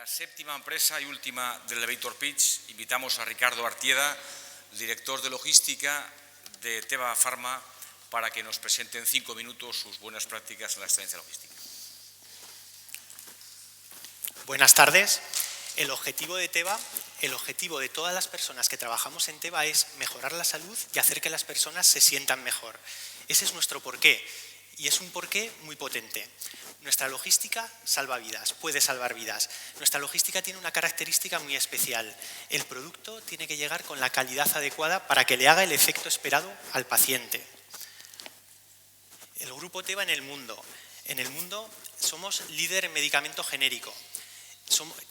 la séptima empresa y última del Elevator Pitch, invitamos a Ricardo Artieda, director de logística de Teva Pharma, para que nos presente en 5 minutos sus buenas prácticas en la excelencia logística. Buenas tardes. El objetivo de Teva, el objetivo de todas las personas que trabajamos en Teva es mejorar la salud y hacer que las personas se sientan mejor. Ese es nuestro porqué y es un porqué muy potente. Nuestra logística salva vidas, puede salvar vidas. Nuestra logística tiene una característica muy especial. El producto tiene que llegar con la calidad adecuada para que le haga el efecto esperado al paciente. El grupo Teva en el mundo. En el mundo somos líder en medicamento genérico.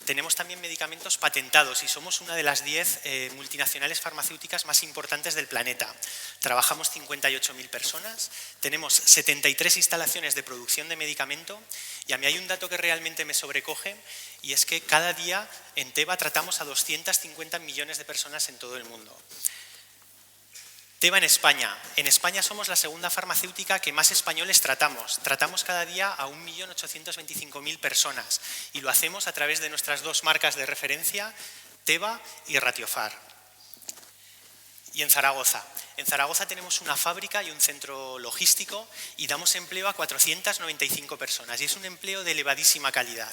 Tenemos también medicamentos patentados y somos una de las 10 multinacionales farmacéuticas más importantes del planeta. Trabajamos 58.000 personas, tenemos 73 instalaciones de producción de medicamento y a mí hay un dato que realmente me sobrecoge y es que cada día en Teva tratamos a 250 millones de personas en todo el mundo. Teva en España. En España somos la segunda farmacéutica que más españoles tratamos. Tratamos cada día a 1.825.000 personas y lo hacemos a través de nuestras dos marcas de referencia, Teva y Ratiopharm. Y en Zaragoza. En Zaragoza tenemos una fábrica y un centro logístico y damos empleo a 495 personas y es un empleo de elevadísima calidad.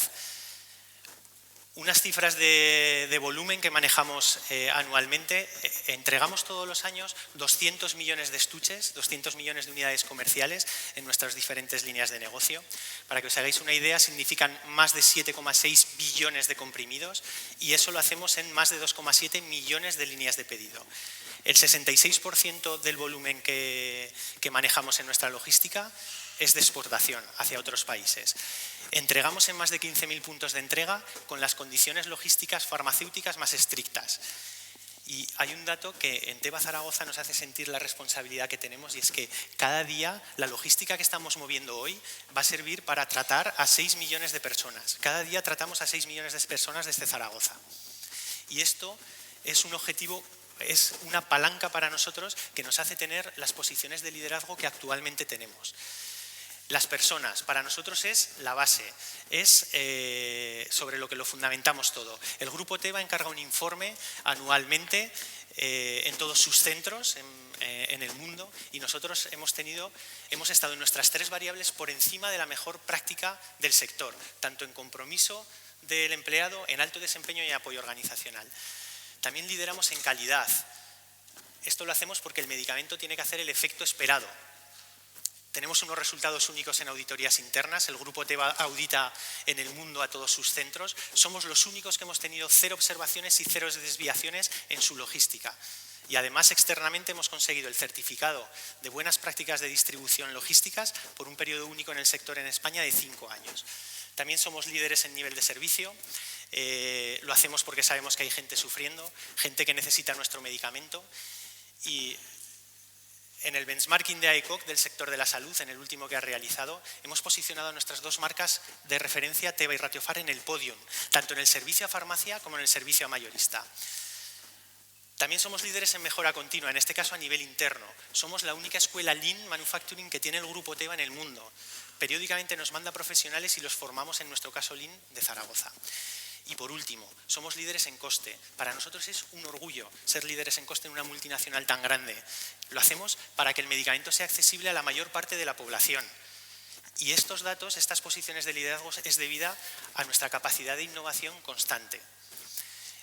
Unas cifras de volumen que manejamos anualmente, entregamos todos los años 200 millones de estuches, 200 millones de unidades comerciales en nuestras diferentes líneas de negocio. Para que os hagáis una idea, significan más de 7,6 billones de comprimidos y eso lo hacemos en más de 2,7 millones de líneas de pedido. El 66% del volumen que manejamos en nuestra logística es de exportación hacia otros países. Entregamos en más de 15.000 puntos de entrega con las condiciones logísticas farmacéuticas más estrictas. Y hay un dato que en Teva Zaragoza nos hace sentir la responsabilidad que tenemos y es que cada día la logística que estamos moviendo hoy va a servir para tratar a 6 millones de personas. Cada día tratamos a 6 millones de personas desde Zaragoza. Y esto es un objetivo, es una palanca para nosotros que nos hace tener las posiciones de liderazgo que actualmente tenemos. Las personas, para nosotros es la base, es sobre lo que lo fundamentamos todo. El Grupo Teva encarga un informe anualmente en todos sus centros en el mundo y nosotros hemos estado en nuestras 3 variables por encima de la mejor práctica del sector, tanto en compromiso del empleado, en alto desempeño y apoyo organizacional. También lideramos en calidad. Esto lo hacemos porque el medicamento tiene que hacer el efecto esperado. Tenemos unos resultados únicos en auditorías internas, el Grupo Teva audita en el mundo a todos sus centros, somos los únicos que hemos tenido 0 observaciones y 0 desviaciones en su logística. Y además externamente hemos conseguido el certificado de buenas prácticas de distribución logísticas por un periodo único en el sector en España de 5 años. También somos líderes en nivel de servicio, lo hacemos porque sabemos que hay gente sufriendo, gente que necesita nuestro medicamento y en el benchmarking de AECOC del sector de la salud, en el último que ha realizado, hemos posicionado nuestras 2 marcas de referencia, Teva y Ratiopharm, en el podium, tanto en el servicio a farmacia como en el servicio a mayorista. También somos líderes en mejora continua, en este caso a nivel interno. Somos la única escuela Lean Manufacturing que tiene el Grupo Teva en el mundo. Periódicamente nos manda profesionales y los formamos, en nuestro caso Lean, de Zaragoza. Y por último, somos líderes en coste. Para nosotros es un orgullo ser líderes en coste en una multinacional tan grande. Lo hacemos para que el medicamento sea accesible a la mayor parte de la población. Y estos datos, estas posiciones de liderazgo, es debida a nuestra capacidad de innovación constante.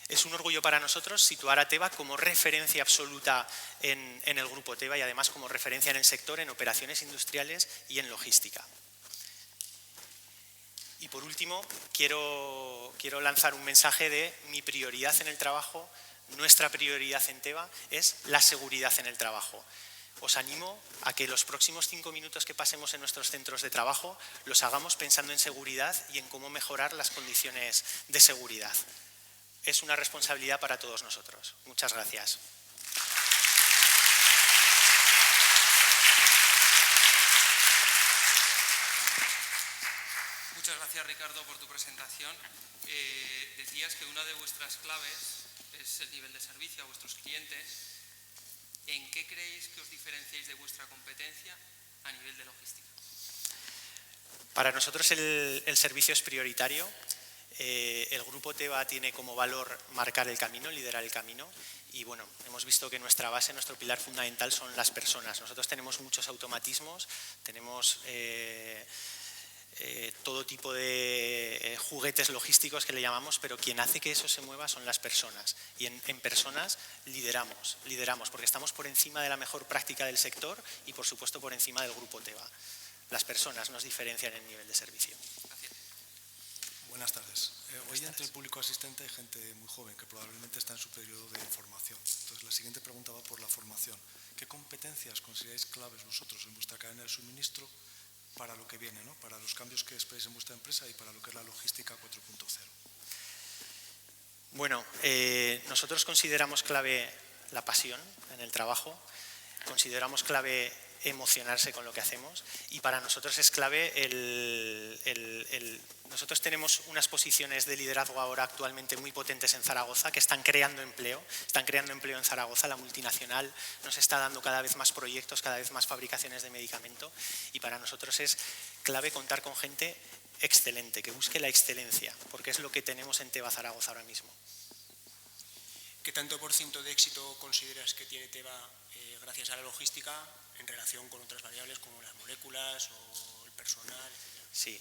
Es un orgullo para nosotros situar a Teva como referencia absoluta en el Grupo Teva y además como referencia en el sector, en operaciones industriales y en logística. Y por último, quiero lanzar un mensaje de mi prioridad en el trabajo, nuestra prioridad en Teva es la seguridad en el trabajo. Os animo a que los próximos 5 minutos que pasemos en nuestros centros de trabajo los hagamos pensando en seguridad y en cómo mejorar las condiciones de seguridad. Es una responsabilidad para todos nosotros. Muchas gracias. Muchas gracias, Ricardo, por tu presentación. Decías que una de vuestras claves es el nivel de servicio a vuestros clientes. ¿En qué creéis que os diferenciáis de vuestra competencia a nivel de logística? Para nosotros el servicio es prioritario. El grupo Teva tiene como valor marcar el camino, liderar el camino, y bueno, hemos visto que nuestra base, nuestro pilar fundamental son las personas. Nosotros tenemos muchos automatismos, tenemos todo tipo de juguetes logísticos que le llamamos, pero quien hace que eso se mueva son las personas. Y en personas lideramos, porque estamos por encima de la mejor práctica del sector y por supuesto por encima del grupo Teva. Las personas nos diferencian en el nivel de servicio. Buenas tardes. Hoy entre el público asistente hay gente muy joven que probablemente está en su periodo de formación. Entonces, la siguiente pregunta va por la formación. ¿Qué competencias consideráis claves vosotros en vuestra cadena de suministro para lo que viene, ¿no? Para los cambios que esperáis en vuestra empresa y para lo que es la logística 4.0? Bueno, nosotros consideramos clave la pasión en el trabajo, consideramos clave emocionarse con lo que hacemos y para nosotros es clave nosotros tenemos unas posiciones de liderazgo ahora actualmente muy potentes en Zaragoza que están creando empleo en Zaragoza. La multinacional nos está dando cada vez más proyectos, cada vez más fabricaciones de medicamento y para nosotros es clave contar con gente excelente, que busque la excelencia, porque es lo que tenemos en Teva Zaragoza ahora mismo. ¿Qué tanto por ciento de éxito consideras que tiene Teva gracias a la logística en relación con otras variables como las moléculas o el personal, etcétera? Sí.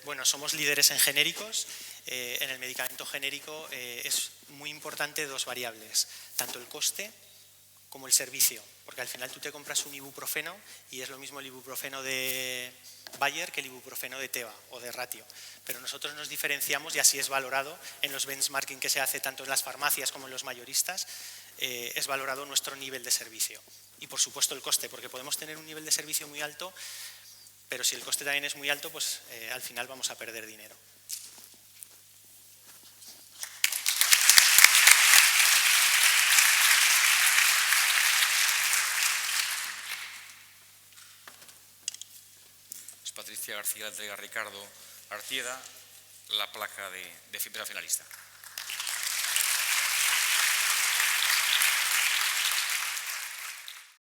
Bueno, somos líderes en genéricos. En el medicamento genérico es muy importante dos variables, tanto el coste como el servicio, porque al final tú te compras un ibuprofeno y es lo mismo el ibuprofeno de Bayer que el ibuprofeno de Teva o de Ratio, pero nosotros nos diferenciamos y así es valorado en los benchmarking que se hace tanto en las farmacias como en los mayoristas, es valorado nuestro nivel de servicio y por supuesto el coste, porque podemos tener un nivel de servicio muy alto, pero si el coste también es muy alto, pues al final vamos a perder dinero. Patricia García entrega a Ricardo Artieda la placa de primera finalista.